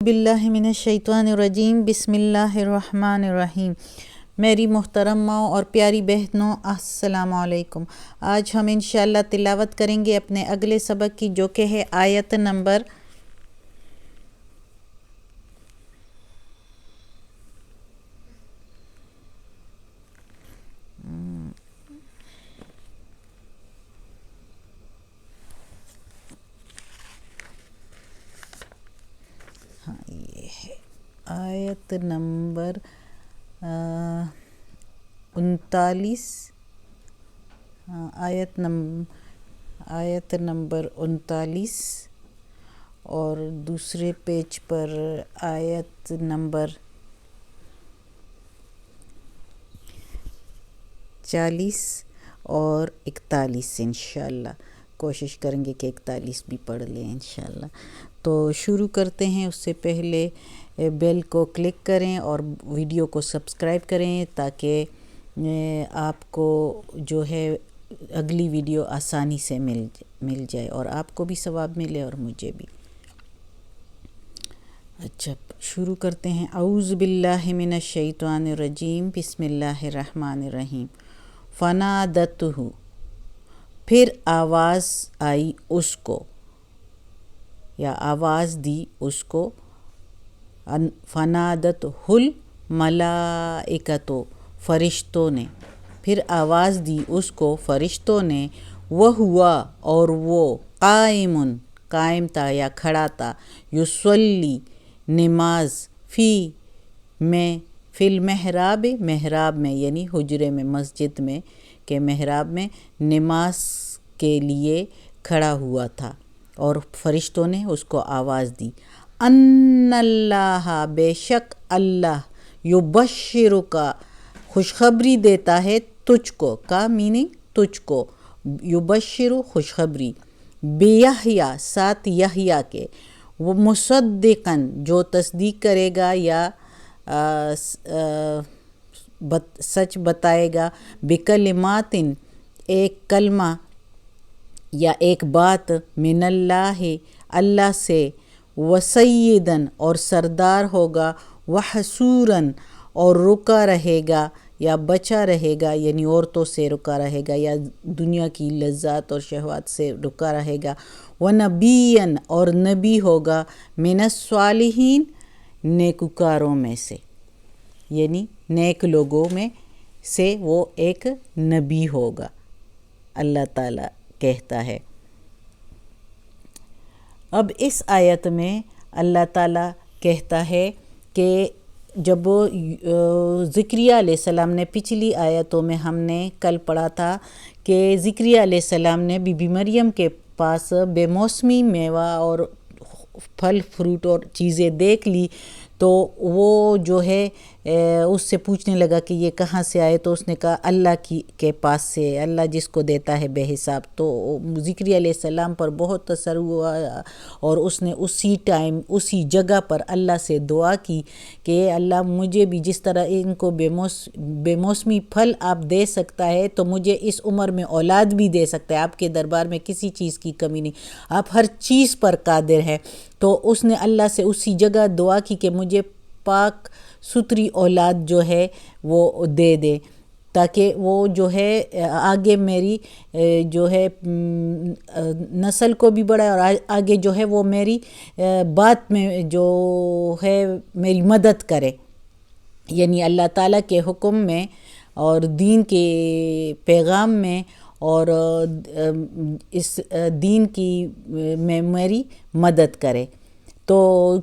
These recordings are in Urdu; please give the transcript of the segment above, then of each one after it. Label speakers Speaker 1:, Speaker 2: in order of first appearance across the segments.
Speaker 1: باللہ من الشیطان الرجیم بسم اللہ الرحمن الرحیم۔ میری محترم ماؤں اور پیاری بہنوں، السلام علیکم۔ آج ہم انشاءاللہ تلاوت کریں گے اپنے اگلے سبق کی، جو کہ ہے آیت نمبر آیت نمبر 39 آیت نمبر 39 اور دوسرے پیج پر آیت نمبر 40 اور 41 انشاءاللہ۔ کوشش کریں گے کہ 41 بھی پڑھ لیں انشاءاللہ۔ تو شروع کرتے ہیں، اس سے پہلے بیل کو کلک کریں اور ویڈیو کو سبسکرائب کریں تاکہ آپ کو جو ہے اگلی ویڈیو آسانی سے مل جائے اور آپ کو بھی ثواب ملے اور مجھے بھی۔ اچھا، شروع کرتے ہیں۔ اعوذ باللہ من الشیطان الرجیم، بسم اللہ الرحمن الرحیم۔ فنادتہ، پھر آواز آئی اس کو یا آواز دی اس کو۔ فنادتہ الملائکۃ، فرشتوں نے، پھر آواز دی اس کو فرشتوں نے۔ وہو، اور وہ، قائم تھا یا کھڑا تھا، یصلی، نماز، فی المحراب، محراب میں یعنی حجرے میں، مسجد میں کہ محراب میں نماز کے لیے کھڑا ہوا تھا، اور فرشتوں نے اس کو آواز دی۔ ان اللہ، بے شک اللہ، یبشرک، خوشخبری دیتا ہے تجھ کو، کا میننگ تجھ کو، یبشر خوشخبری، بیحییٰ، ساتھ یحییٰ کے، وہ مصدقاً، جو تصدیق کرے گا یا سچ بتائے گا، بکلمات، ایک کلمہ یا ایک بات، من اللہ، اللہ سے، وسیداً، اور سردار ہوگا، وحصوراً، اور رکا رہے گا یا بچا رہے گا، یعنی عورتوں سے رکا رہے گا یا دنیا کی لذات اور شہوات سے رکا رہے گا، ونبیًا، اور نبی ہوگا، من الصالحین، نیکوکاروں میں سے، یعنی نیک لوگوں میں سے وہ ایک نبی ہوگا، اللہ تعالیٰ کہتا ہے۔ اب اس آیت میں اللہ تعالیٰ کہتا ہے کہ جب زکریا علیہ السلام نے، پچھلی آیتوں میں ہم نے کل پڑھا تھا کہ زکریا علیہ السلام نے بی بی مریم کے پاس بے موسمی میوہ اور پھل فروٹ اور چیزیں دیکھ لی، تو وہ جو ہے اس سے پوچھنے لگا کہ یہ کہاں سے آئے، تو اس نے کہا اللہ کے پاس سے، اللہ جس کو دیتا ہے بے حساب۔ تو زکریا علیہ السلام پر بہت تاثر ہوا اور اس نے اسی ٹائم اسی جگہ پر اللہ سے دعا کی کہ اللہ، مجھے بھی جس طرح ان کو بے موسمی پھل آپ دے سکتا ہے تو مجھے اس عمر میں اولاد بھی دے سکتا ہے۔ آپ کے دربار میں کسی چیز کی کمی نہیں، آپ ہر چیز پر قادر ہیں۔ تو اس نے اللہ سے اسی جگہ دعا کی کہ مجھے پاک ستھری اولاد جو ہے وہ دے دے، تاکہ وہ جو ہے آگے میری جو ہے نسل کو بھی بڑھائے اور آگے جو ہے وہ میری بات میں جو ہے میری مدد کرے، یعنی اللہ تعالیٰ کے حکم میں اور دین کے پیغام میں اور اس دین کی میں میری مدد کرے۔ تو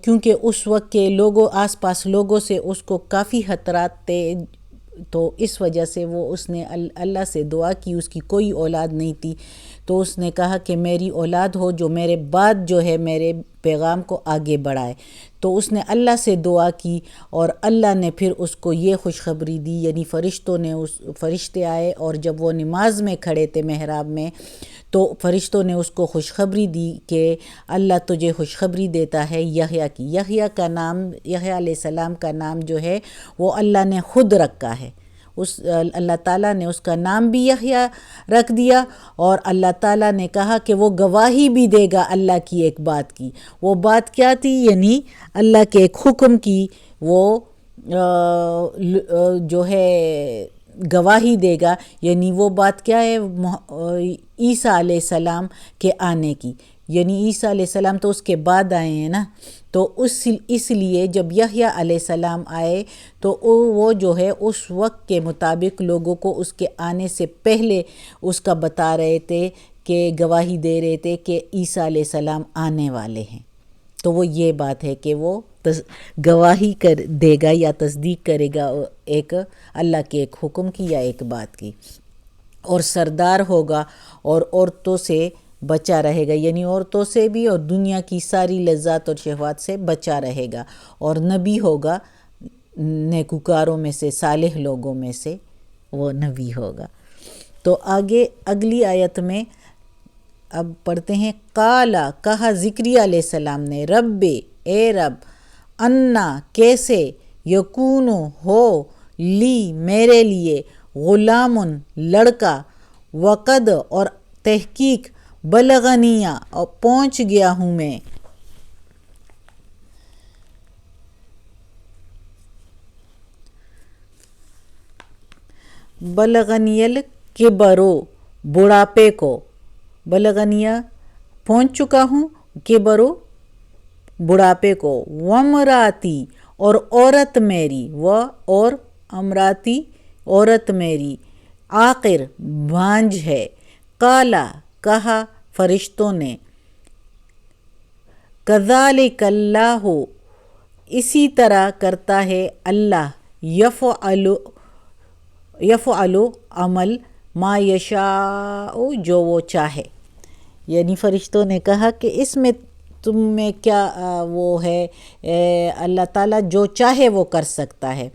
Speaker 1: کیونکہ اس وقت کے لوگوں، آس پاس لوگوں سے اس کو کافی خطرات تھے، تو اس وجہ سے اس نے اللہ سے دعا کی، اس کی کوئی اولاد نہیں تھی، تو اس نے کہا کہ میری اولاد ہو جو میرے بعد جو ہے میرے پیغام کو آگے بڑھائے۔ تو اس نے اللہ سے دعا کی اور اللہ نے پھر اس کو یہ خوشخبری دی، یعنی فرشتے آئے اور جب وہ نماز میں کھڑے تھے محراب میں، تو فرشتوں نے اس کو خوشخبری دی کہ اللہ تجھے خوشخبری دیتا ہے یحییٰ کی۔ یحییٰ کا نام، یحییٰ علیہ السلام کا نام جو ہے وہ اللہ نے خود رکھا ہے، اللہ تعالیٰ نے اس کا نام بھی یحییٰ رکھ دیا، اور اللہ تعالیٰ نے کہا کہ وہ گواہی بھی دے گا اللہ کی ایک بات کی۔ وہ بات کیا تھی؟ یعنی اللہ کے ایک حکم کی وہ جو ہے گواہی دے گا۔ یعنی وہ بات کیا ہے؟ عیسیٰ علیہ السلام کے آنے کی۔ یعنی عیسیٰ علیہ السلام تو اس کے بعد آئے ہیں نا، تو اس لیے جب یحییٰ علیہ السلام آئے تو وہ جو ہے اس وقت کے مطابق لوگوں کو اس کے آنے سے پہلے اس کا بتا رہے تھے، کہ گواہی دے رہے تھے کہ عیسیٰ علیہ السلام آنے والے ہیں۔ تو وہ یہ بات ہے کہ وہ گواہی دے گا یا تصدیق کرے گا ایک اللہ کے ایک حکم کی یا ایک بات کی، اور سردار ہوگا اور عورتوں سے بچا رہے گا، یعنی عورتوں سے بھی اور دنیا کی ساری لذات اور شہوات سے بچا رہے گا، اور نبی ہوگا، نیکوکاروں میں سے، صالح لوگوں میں سے وہ نبی ہوگا۔ تو آگے اگلی آیت میں اب پڑھتے ہیں، قالا کہا زکریا علیہ السلام نے، رب اے رب، انا کیسے، یکونو ہو، لی میرے لیے، غلام لڑکا، وقد اور تحقیق، بلغنیا اور پہنچ گیا ہوں میں، بلغنیل کبرو بڑھاپے کو، بلغنیا پہنچ چکا ہوں، کبرو بڑھاپے کو، ومراتی اور عورت میری، اور امراتی عورت میری، آخر بھانج ہے، قالا کہا فرشتوں نے، کذالک اللہ اسی طرح کرتا ہے اللہ، یفعل عمل ما یشاء جو وہ چاہے۔ یعنی فرشتوں نے کہا کہ اس میں تم میں کیا وہ ہے، اللہ تعالیٰ جو چاہے وہ کر سکتا ہے۔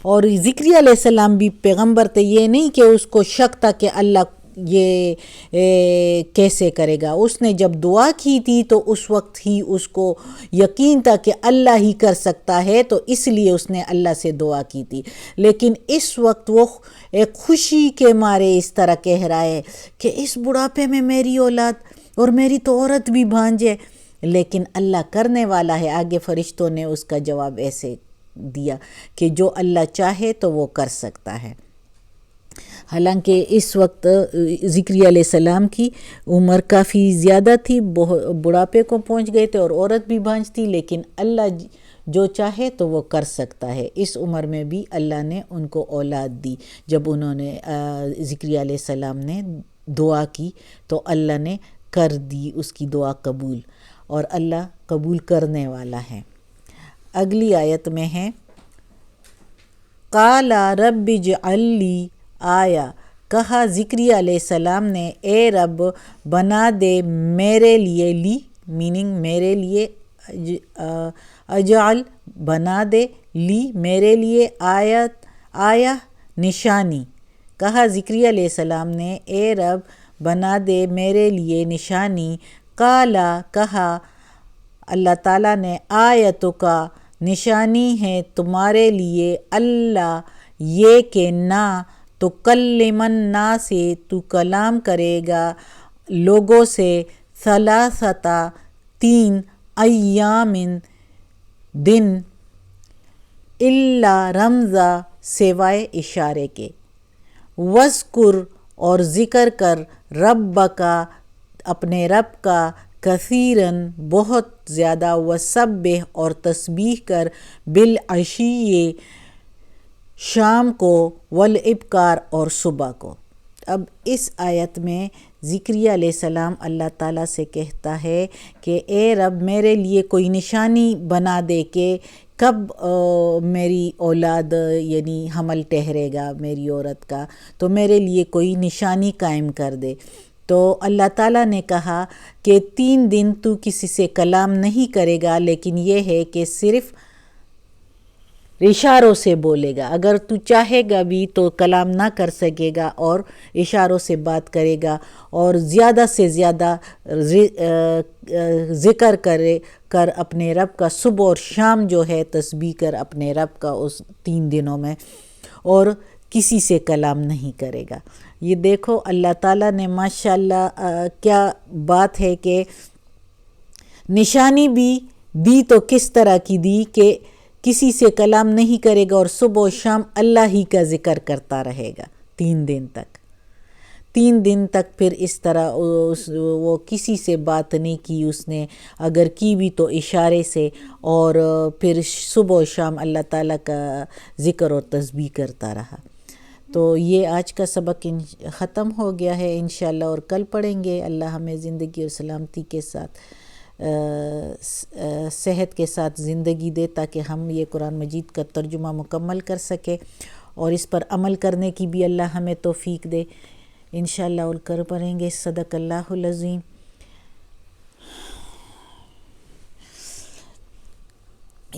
Speaker 1: اور زکریا علیہ السلام بھی پیغمبر تھے، یہ نہیں کہ اس کو شک تھا کہ اللہ یہ کیسے کرے گا۔ اس نے جب دعا کی تھی تو اس وقت ہی اس کو یقین تھا کہ اللہ ہی کر سکتا ہے، تو اس لیے اس نے اللہ سے دعا کی تھی۔ لیکن اس وقت وہ ایک خوشی کے مارے اس طرح کہہ رہا ہے کہ اس بڑھاپے میں میری اولاد، اور میری تو عورت بھی بھانجے، لیکن اللہ کرنے والا ہے۔ آگے فرشتوں نے اس کا جواب ایسے دیا کہ جو اللہ چاہے تو وہ کر سکتا ہے۔ حالانکہ اس وقت زکریا علیہ السلام کی عمر کافی زیادہ تھی، بڑھاپے کو پہنچ گئے تھے اور عورت بھی بھانج تھی، لیکن اللہ جو چاہے تو وہ کر سکتا ہے۔ اس عمر میں بھی اللہ نے ان کو اولاد دی۔ جب انہوں نے زکریا علیہ السلام نے دعا کی تو اللہ نے کر دی اس کی دعا قبول، اور اللہ قبول کرنے والا ہے۔ اگلی آیت میں ہے، قال رب اجعل لی آیا، کہا زکریا علیہ السلام نے، اے رب بنا دے میرے لیے، لی میننگ میرے لیے، اجعل بنا دے، لی میرے لیے، آیا نشانی، کہا زکریا علیہ السلام نے، اے رب بنا دے میرے لیے نشانی، قالا کہا اللہ تعالیٰ نے، آیتوں کا نشانی ہے تمہارے لیے، اللہ یہ کہ نہ تکلم الناس سے تو کلام کرے گا لوگوں سے، ثلاثتا 3 ایام دن، الا رمزا سوائے اشارے کے، وذکر اور ذکر کر، ربکا اپنے رب کا، کثیراً بہت زیادہ، وسبح اور تسبیح کر، بالعشی شام کو، والابکار اور صبح کو۔ اب اس آیت میں زکریا علیہ السلام اللہ تعالیٰ سے کہتا ہے کہ اے رب میرے لیے کوئی نشانی بنا دے کہ کب میری اولاد یعنی حمل ٹھہرے گا میری عورت کا، تو میرے لیے کوئی نشانی قائم کر دے۔ تو اللہ تعالیٰ نے کہا کہ 3 دن تو کسی سے کلام نہیں کرے گا، لیکن یہ ہے کہ صرف اشاروں سے بولے گا، اگر تو چاہے گا بھی تو کلام نہ کر سکے گا، اور اشاروں سے بات کرے گا، اور زیادہ سے زیادہ ذکر کر اپنے رب کا، صبح اور شام جو ہے تسبیح کر اپنے رب کا اس 3 دنوں میں، اور کسی سے کلام نہیں کرے گا۔ یہ دیکھو اللہ تعالیٰ نے ماشاءاللہ کیا بات ہے کہ نشانی بھی دی تو کس طرح کی دی کہ کسی سے کلام نہیں کرے گا اور صبح و شام اللہ ہی کا ذکر کرتا رہے گا 3 دن تک۔ 3 دن تک پھر اس طرح وہ کسی سے بات نہیں کی، اس نے اگر کی بھی تو اشارے سے، اور پھر صبح و شام اللہ تعالیٰ کا ذکر اور تسبیح کرتا رہا۔ تو یہ آج کا سبق ختم ہو گیا ہے انشاءاللہ، اور کل پڑھیں گے۔ اللہ ہمیں زندگی اور سلامتی کے ساتھ صحت کے ساتھ زندگی دے تاکہ ہم یہ قرآن مجید کا ترجمہ مکمل کر سکے، اور اس پر عمل کرنے کی بھی اللہ ہمیں توفیق دے انشاءاللہ، اور کر پڑھیں گے۔ صدق اللہ العظیم۔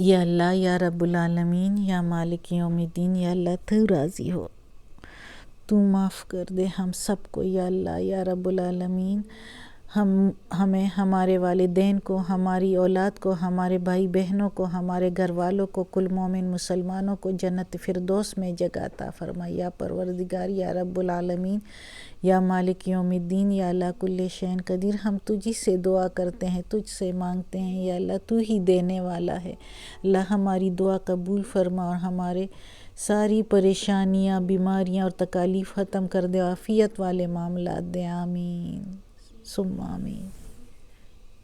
Speaker 1: یا اللہ یا رب العالمین، یا مالک یوم الدین، یا اللہ تو راضی ہو، تو معاف کر دے ہم سب کو یا اللہ یا رب العالمین۔ ہمیں، ہمارے والدین کو، ہماری اولاد کو، ہمارے بھائی بہنوں کو، ہمارے گھر والوں کو، کل مومن مسلمانوں کو جنت فردوس میں جگہ عطا فرما یا پروردگار یا رب العالمین، یا مالک یوم الدین، یا اللہ کل شین قدیر۔ ہم تجھی سے دعا کرتے ہیں، تجھ سے مانگتے ہیں یا اللہ، تو ہی دینے والا ہے۔ اللہ ہماری دعا قبول فرما اور ہمارے ساری پریشانیاں، بیماریاں اور تکالیف ختم کر دے، عافیت والے معاملات دے، آمین ثم آمین۔